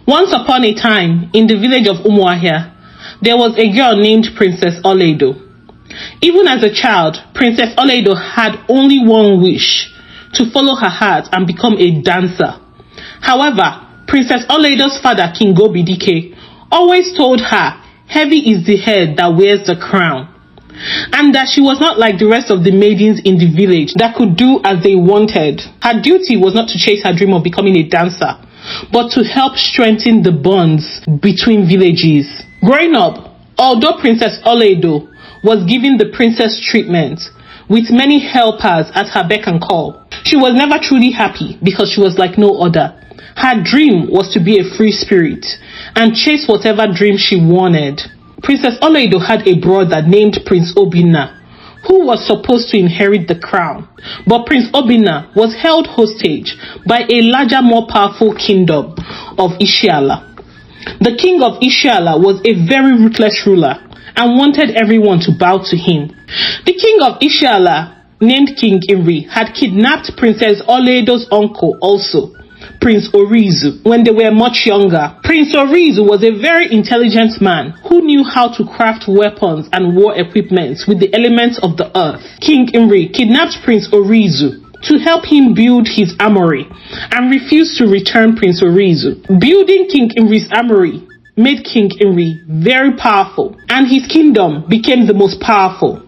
Once upon a time, in the village of Umuahia, there was a girl named Princess Olaedo. Even as a child, Princess Olaedo had only one wish: to follow her heart and become a dancer. However, Princess Olaedo's father, King Obidike, always told her heavy is the head that wears the crown, and that she was not like the rest of the maidens in the village that could do as they wanted. Her duty was not to chase her dream of becoming a dancer, but to help strengthen the bonds between villages. Growing up, although Princess Olaedo was given the princess treatment with many helpers at her beck and call, she was never truly happy because she was like no other. Her dream was to be a free spirit and chase whatever dream she wanted. Princess Olaedo had a brother named Prince Obinna, who was supposed to inherit the crown. But Prince Obinna was held hostage by a larger, more powerful kingdom of Ishiala. The king of Ishiala was a very ruthless ruler and wanted everyone to bow to him. The king of Ishiala, named King Nri, had kidnapped Princess Olaedo's uncle also, Prince Orizo, when they were much younger. Prince Orizo was a very intelligent man who knew how to craft weapons and war equipment with the elements of the earth. King Nri kidnapped Prince Orizo to help him build his armory and refused to return Prince Orizo. Building King Nri's armory made King Nri very powerful, and his kingdom became the most powerful.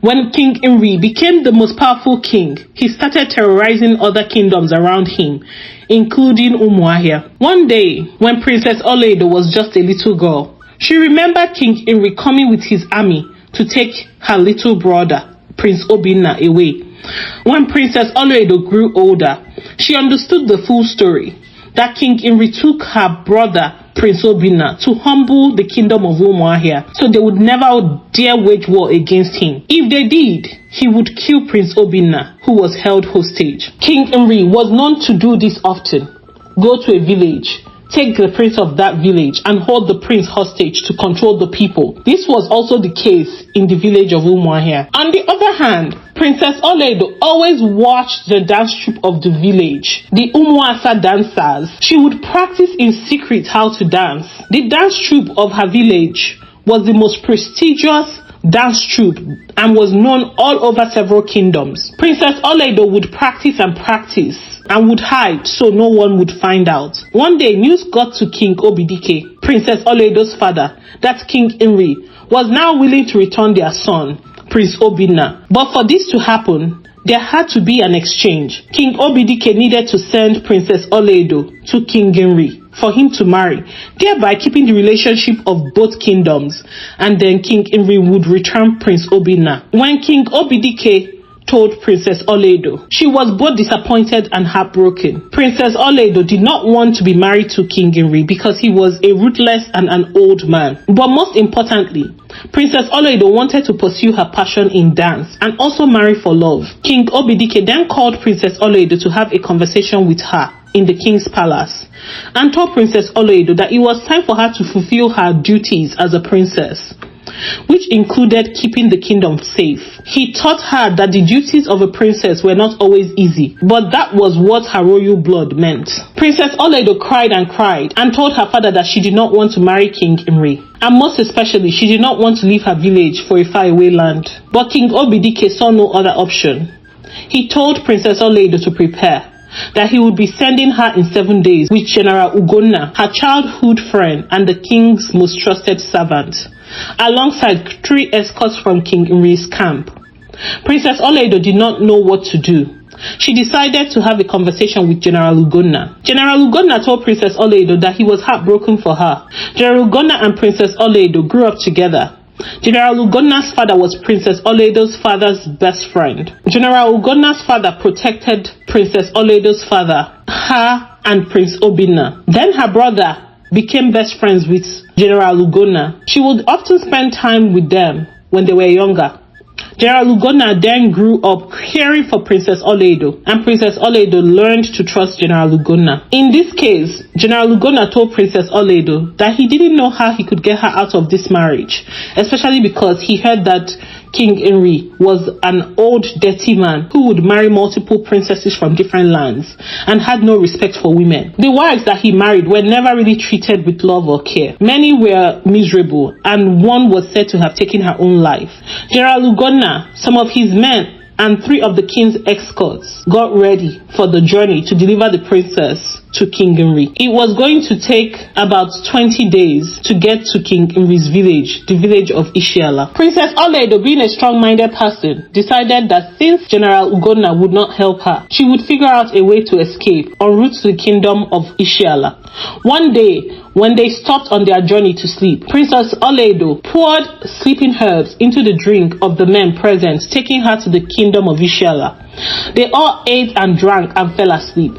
When King Nri became the most powerful king, he started terrorizing other kingdoms around him, including Umuahia. One day, when Princess Olaedo was just a little girl, she remembered King Nri coming with his army to take her little brother, Prince Obinna, away. When Princess Olaedo grew older, she understood the full story, that King Nri took her brother, Prince Obinna, to humble the kingdom of Umuahia, so they would never dare wage war against him. If they did, he would kill Prince Obinna, who was held hostage. King Nri was known to do this often: go to a village, take the prince of that village, and hold the prince hostage to control the people. This was also the case in the village of Umuahia. On the other hand, Princess Olaedo always watched the dance troupe of the village, the Umuasa dancers. She would practice in secret how to dance. The dance troupe of her village was the most prestigious dance troupe and was known all over several kingdoms. Princess Olaedo would practice and would hide so no one would find out. One day, news got to King Obidike, Princess Olaedo's father, that King Nri was now willing to return their son, Prince Obinna. But for this to happen, there had to be an exchange. King Obidike needed to send Princess Olaedo to King Nri for him to marry, thereby keeping the relationship of both kingdoms, and then King Nri would return Prince Obinna. When King Obidike told Princess Olaedo, she was both disappointed and heartbroken. Princess Olaedo did not want to be married to King Nri because he was a ruthless and an old man. But most importantly, Princess Olaedo wanted to pursue her passion in dance and also marry for love. King Obidike then called Princess Olaedo to have a conversation with her in the king's palace and told Princess Olaedo that it was time for her to fulfill her duties as a princess, which included keeping the kingdom safe. He taught her that the duties of a princess were not always easy, but that was what her royal blood meant. Princess Olaedo cried and told her father that she did not want to marry King Nri, and most especially, she did not want to leave her village for a faraway land. But King Obidike saw no other option. He told Princess Olaedo to prepare, that he would be sending her in 7 days with General Ugonna, her childhood friend and the king's most trusted servant, alongside 3 escorts from King Nri's camp. Princess Olaedo did not know what to do. She decided to have a conversation with General Ugonna. General Ugonna told Princess Olaedo that he was heartbroken for her. General Ugonna and Princess Olaedo grew up together. General Ugonna's father was Princess Olaedo's father's best friend. General Ugonna's father protected Princess Olaedo's father, her and Prince Obinna. Then her brother became best friends with General Ugonna. She would often spend time with them when they were younger. General Ugonna then grew up caring for Princess Olaedo, and Princess Olaedo learned to trust General Ugonna. In this case, General Ugonna told Princess Olaedo that he didn't know how he could get her out of this marriage, especially because he heard that King Nri was an old dirty man who would marry multiple princesses from different lands and had no respect for women. The wives that he married were never really treated with love or care. Many were miserable, and one was said to have taken her own life. General Ugonna, some of his men, and 3 of the king's escorts got ready for the journey to deliver the princess to King Nri. It was going to take about 20 days to get to King Nri's village, the village of Ishiala. Princess Olaedo, being a strong-minded person, decided that since General Ugonna would not help her, she would figure out a way to escape en route to the kingdom of Ishiala. One day, when they stopped on their journey to sleep, Princess Olaedo poured sleeping herbs into the drink of the men present, taking her to the kingdom of Ishiala. They all ate and drank and fell asleep.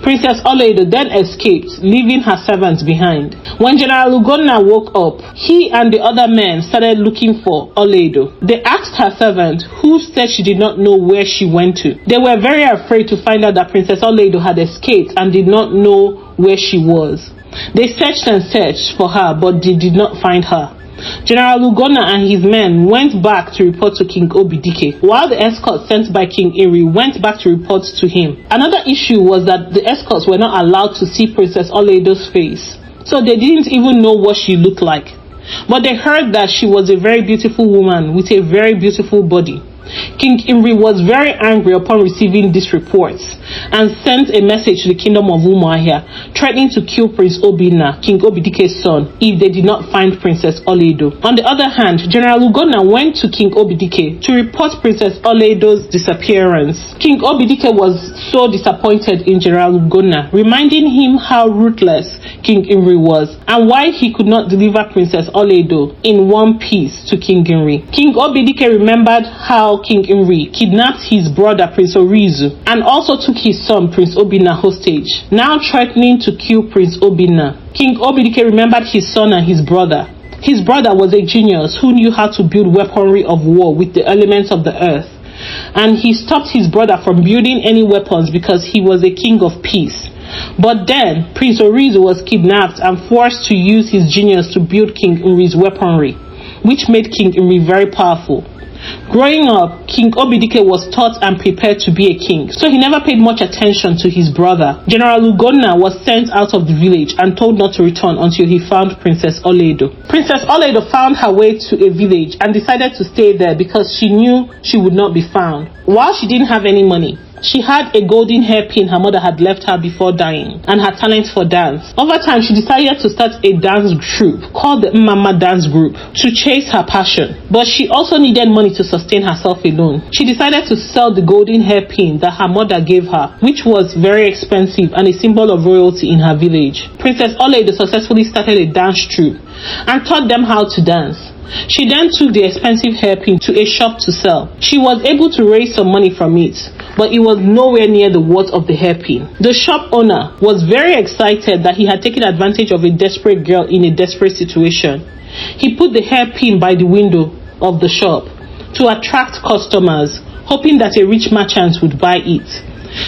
Princess Olaedo then escaped, leaving her servants behind. When General Ugonna woke up, he and the other men started looking for Olaedo. They asked her servant, who said she did not know where she went to. They were very afraid to find out that Princess Olaedo had escaped and did not know where she was. They searched and searched for her, but they did not find her. General Ugonna and his men went back to report to King Obidike, while the escorts sent by King Nri went back to report to him. Another issue was that the escorts were not allowed to see Princess Olaedo's face, so they didn't even know what she looked like. But they heard that she was a very beautiful woman with a very beautiful body. King Nri was very angry upon receiving these reports and sent a message to the kingdom of Umuahia, threatening to kill Prince Obinna, King Obidike's son, if they did not find Princess Olaedo. On the other hand, General Ugonna went to King Obidike to report Princess Olaedo's disappearance. King Obidike was so disappointed in General Ugonna, reminding him how ruthless King Nri was and why he could not deliver Princess Olaedo in one piece to King Nri. King Obidike remembered how King Nri kidnapped his brother Prince Orizo and also took his son Prince Obinna hostage, now threatening to kill Prince Obinna. King Obidike remembered his son and his brother. His brother was a genius who knew how to build weaponry of war with the elements of the earth, and he stopped his brother from building any weapons because he was a king of peace. But then Prince Orizo was kidnapped and forced to use his genius to build King Nri's weaponry, which made King Nri very powerful. Growing up, King Obidike was taught and prepared to be a king, so he never paid much attention to his brother. General Ugonna was sent out of the village and told not to return until he found Princess Olaedo. Princess Olaedo found her way to a village and decided to stay there because she knew she would not be found. While she didn't have any money, she had a golden hairpin her mother had left her before dying and her talent for dance. Over time, she decided to start a dance troupe called the Mama Dance Group to chase her passion. But she also needed money to sustain herself alone. She decided to sell the golden hairpin that her mother gave her, which was very expensive and a symbol of royalty in her village. Princess Olaedo successfully started a dance troupe and taught them how to dance. She then took the expensive hairpin to a shop to sell. She was able to raise some money from it, but it was nowhere near the worth of the hairpin. The shop owner was very excited that he had taken advantage of a desperate girl in a desperate situation. He put the hairpin by the window of the shop to attract customers, hoping that a rich merchant would buy it.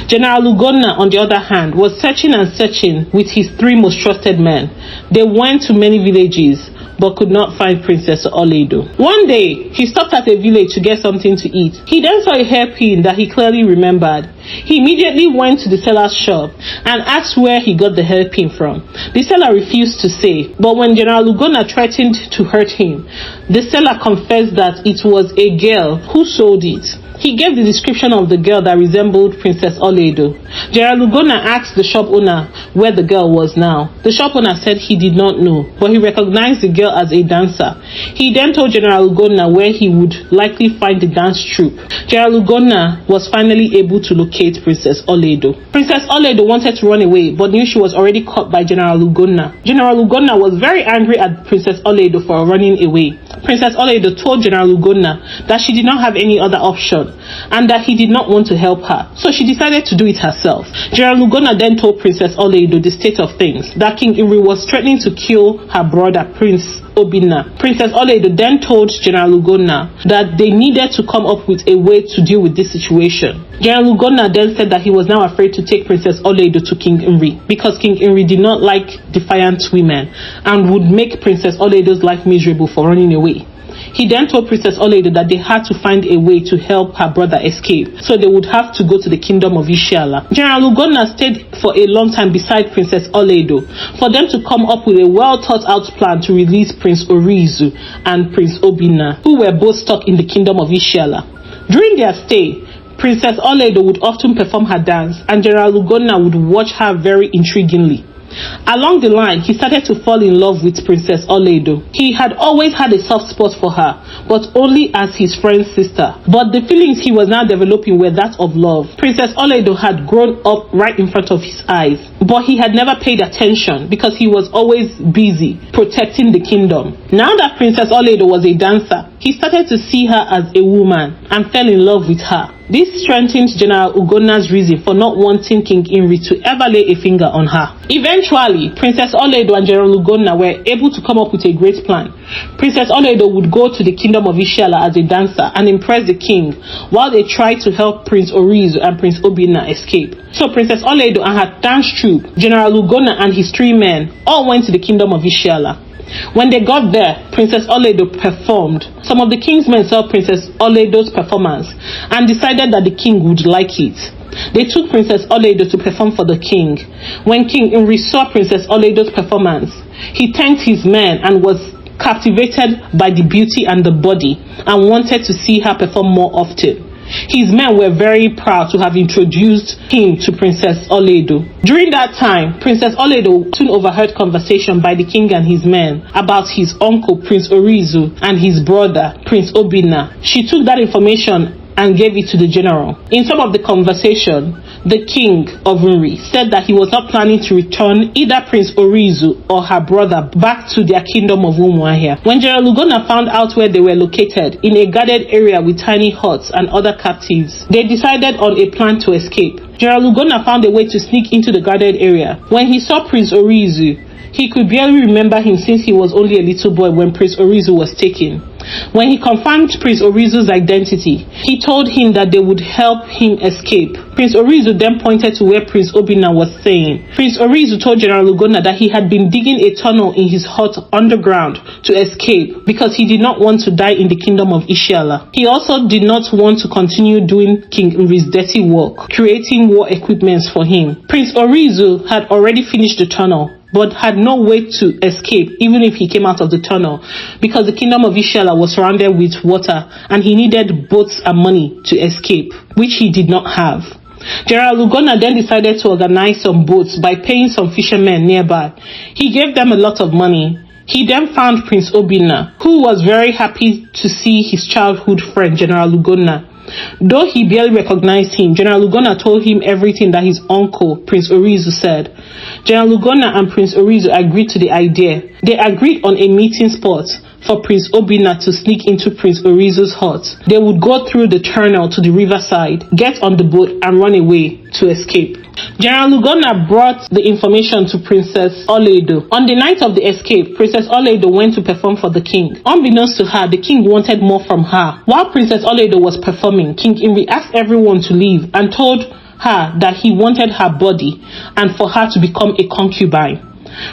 General Ugonna, on the other hand, was searching and searching with his 3 most trusted men. They went to many villages but could not find Princess Olaedo. One day, he stopped at a village to get something to eat. He then saw a hairpin that he clearly remembered. He immediately went to the seller's shop and asked where he got the hairpin from. The seller refused to say, but when General Ugonna threatened to hurt him, the seller confessed that it was a girl who sold it. He gave the description of the girl that resembled Princess Olaedo. General Ugonna asked the shop owner where the girl was now. The shop owner said he did not know, but he recognized the girl as a dancer. He then told General Ugonna where he would likely find the dance troupe. General Ugonna was finally able to locate Princess Olaedo. Princess Olaedo wanted to run away, but knew she was already caught by General Ugonna. General Ugonna was very angry at Princess Olaedo for running away. Princess Olaedo told General Ugonna that she did not have any other option and that he did not want to help her, so she decided to do it herself. General Ugonna then told Princess Olaedo the state of things, that King Nri was threatening to kill her brother Prince Obinna. Princess Olaedo then told General Ugonna that they needed to come up with a way to deal with this situation. General Ugonna then said that he was now afraid to take Princess Olaedo to King Nri because King Nri did not like defiant women and would make Princess Olaedo's life miserable for running away. He then told Princess Olaedo that they had to find a way to help her brother escape, so they would have to go to the kingdom of Ishiala. General Ugonna stayed for a long time beside Princess Olaedo for them to come up with a well thought out plan to release Prince Orizo and Prince Obinna, who were both stuck in the kingdom of Ishiala. During their stay, Princess Olaedo would often perform her dance, and General Ugonna would watch her very intriguingly. Along the line, he started to fall in love with Princess Olaedo. He had always had a soft spot for her, but only as his friend's sister. But the feelings he was now developing were that of love. Princess Olaedo had grown up right in front of his eyes, but he had never paid attention because he was always busy protecting the kingdom. Now that Princess Olaedo was a dancer, he started to see her as a woman and fell in love with her. This strengthened General Ugonna's reason for not wanting King Nri to ever lay a finger on her. Eventually, Princess Olaedo and General Ugonna were able to come up with a great plan. Princess Olaedo would go to the kingdom of Ishiala as a dancer and impress the king, while they tried to help Prince Orizo and Prince Obinna escape. So Princess Olaedo and her dance troupe, General Ugonna and his 3 men, all went to the kingdom of Ishiala. When they got there, Princess Olaedo performed. Some of the king's men saw Princess Olaedo's performance and decided that the king would like it. They took Princess Olaedo to perform for the king. When King Nri saw Princess Olaedo's performance, he thanked his men and was captivated by the beauty and the body and wanted to see her perform more often. His men were very proud to have introduced him to Princess Olaedo. During that time, Princess Olaedo soon overheard conversation by the king and his men about his uncle Prince Orizo and his brother Prince Obinna. She took that information and gave it to the general. In some of the conversation, the king of Nri said that he was not planning to return either Prince Orizo or her brother back to their kingdom of Umuahia. When General Ugonna found out where they were located, in a guarded area with tiny huts and other captives, they decided on a plan to escape. General Ugonna found a way to sneak into the guarded area. When he saw Prince Orizo, he could barely remember him since he was only a little boy when Prince Orizo was taken. When he confirmed Prince Orizo's identity, he told him that they would help him escape. Prince Orizo then pointed to where Prince Obinna was staying. Prince Orizo told General Ugonna that he had been digging a tunnel in his hut underground to escape because he did not want to die in the kingdom of Ishiala. He also did not want to continue doing King Nri's dirty work, creating war equipments for him. Prince Orizo had already finished the tunnel, but had no way to escape even if he came out of the tunnel because the kingdom of Ishiala was surrounded with water and he needed boats and money to escape, which he did not have. General Ugonna then decided to organize some boats by paying some fishermen nearby. He gave them a lot of money. He then found Prince Obinna, who was very happy to see his childhood friend General Ugonna. Though he barely recognized him, General Ugonna told him everything that his uncle, Prince Orizo, said. General Ugonna and Prince Orizo agreed to the idea. They agreed on a meeting spot for Prince Obinna to sneak into Prince Orizo's hut. They would go through the tunnel to the riverside, get on the boat and run away to escape. General Ugonna brought the information to Princess Olaedo. On the night of the escape, Princess Olaedo went to perform for the king. Unbeknownst to her, the king wanted more from her. While Princess Olaedo was performing, King Nri asked everyone to leave and told her that he wanted her body and for her to become a concubine.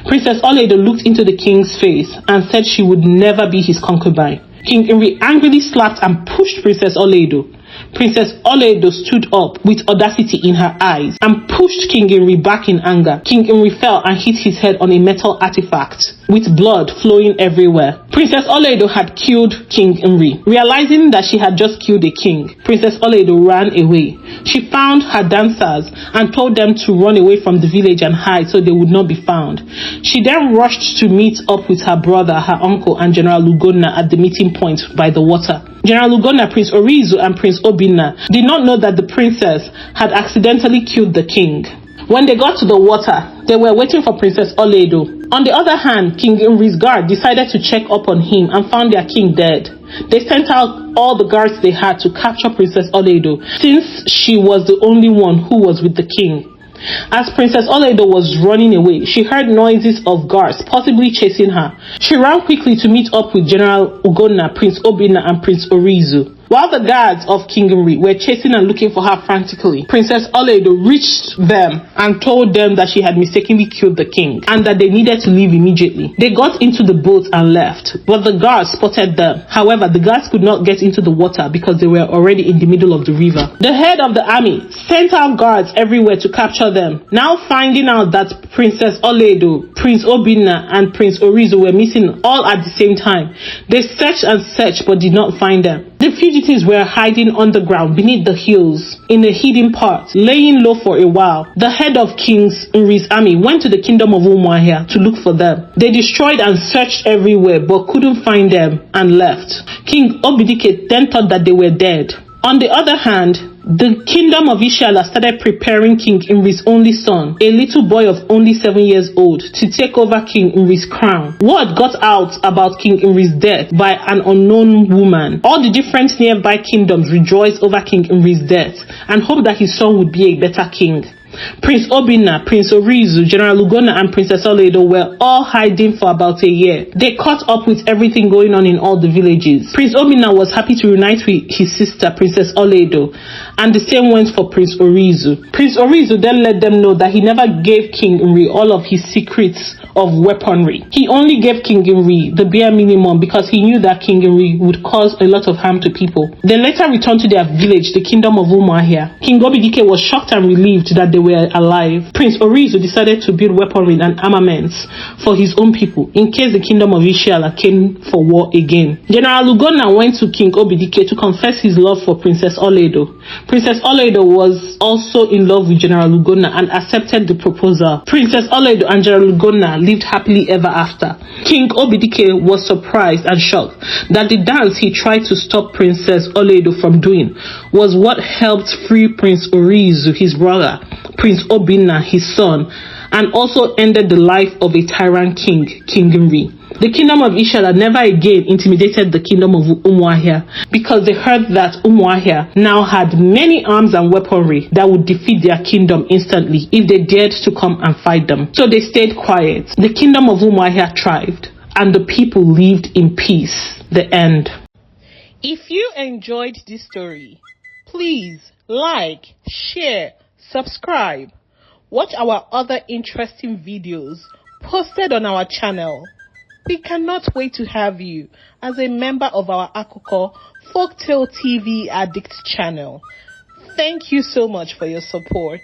Princess Olaedo looked into the king's face and said she would never be his concubine. King Nri angrily slapped and pushed Princess Olaedo. Princess Olaedo stood up with audacity in her eyes and pushed King Nri back in anger. King Nri fell and hit his head on a metal artifact with blood flowing everywhere. Princess Olaedo had killed King Nri. Realizing that she had just killed a king, Princess Olaedo ran away. She found her dancers and told them to run away from the village and hide so they would not be found. She then rushed to meet up with her brother, her uncle, and General Ugonna at the meeting point by the water. General Ugonna, Prince Orizo, and Prince Obinna did not know that the princess had accidentally killed the king. When they got to the water, they were waiting for Princess Olaedo. On the other hand, King Nri's guard decided to check up on him and found their king dead. They sent out all the guards they had to capture Princess Olaedo, since she was the only one who was with the king. As Princess Olaedo was running away, she heard noises of guards possibly chasing her. She ran quickly to meet up with General Ugonna, Prince Obinna, and Prince Orizo. While the guards of King Nri were chasing and looking for her frantically, Princess Olaedo reached them and told them that she had mistakenly killed the king and that they needed to leave immediately. They got into the boat and left, but the guards spotted them. However, the guards could not get into the water because they were already in the middle of the river. The head of the army sent out guards everywhere to capture them. Now finding out that Princess Olaedo, Prince Obinna, and Prince Orizo were missing all at the same time, they searched and searched but did not find them. The fugitives were hiding underground beneath the hills in a hidden part, laying low for a while. The head of King Nri's army went to the kingdom of Umuahia to look for them. They destroyed and searched everywhere but couldn't find them and left. King Obidike then thought that they were dead. On the other hand, the kingdom of Ishiala started preparing King Nri's only son, a little boy of only 7 years old, to take over King Nri's crown. Word got out about King Nri's death by an unknown woman. All the different nearby kingdoms rejoiced over King Nri's death and hoped that his son would be a better king. Prince Obinna, Prince Orizo, General Ugonna, and Princess Olaedo were all hiding for about a year. They caught up with everything going on in all the villages. Prince Obinna was happy to reunite with his sister, Princess Olaedo, and the same went for Prince Orizo. Prince Orizo then let them know that he never gave King Nri all of his secrets of weaponry. He only gave King Nri the bare minimum because he knew that King Nri would cause a lot of harm to people. They later returned to their village, the kingdom of Umuahia. King Obidike was shocked and relieved that they were alive. Prince Orizo decided to build weaponry and armaments for his own people in case the kingdom of Ishiala came for war again. General Ugonna went to King Obidike to confess his love for Princess Olaedo. Princess Olaedo was also in love with General Ugonna and accepted the proposal. Princess Olaedo and General Ugonna lived happily ever after. King Obidike was surprised and shocked that the dance he tried to stop Princess Olaedo from doing was what helped free Prince Orizo, his brother, Prince Obinna, his son, and also ended the life of a tyrant king, King Nri. The kingdom of Ishiala never again intimidated the kingdom of Umuahia because they heard that Umuahia now had many arms and weaponry that would defeat their kingdom instantly if they dared to come and fight them. So they stayed quiet. The kingdom of Umuahia thrived and the people lived in peace. The end. If you enjoyed this story, please like, share, subscribe. Watch our other interesting videos posted on our channel. We cannot wait to have you as a member of our AfricanFolktales TV Addict channel. Thank you so much for your support.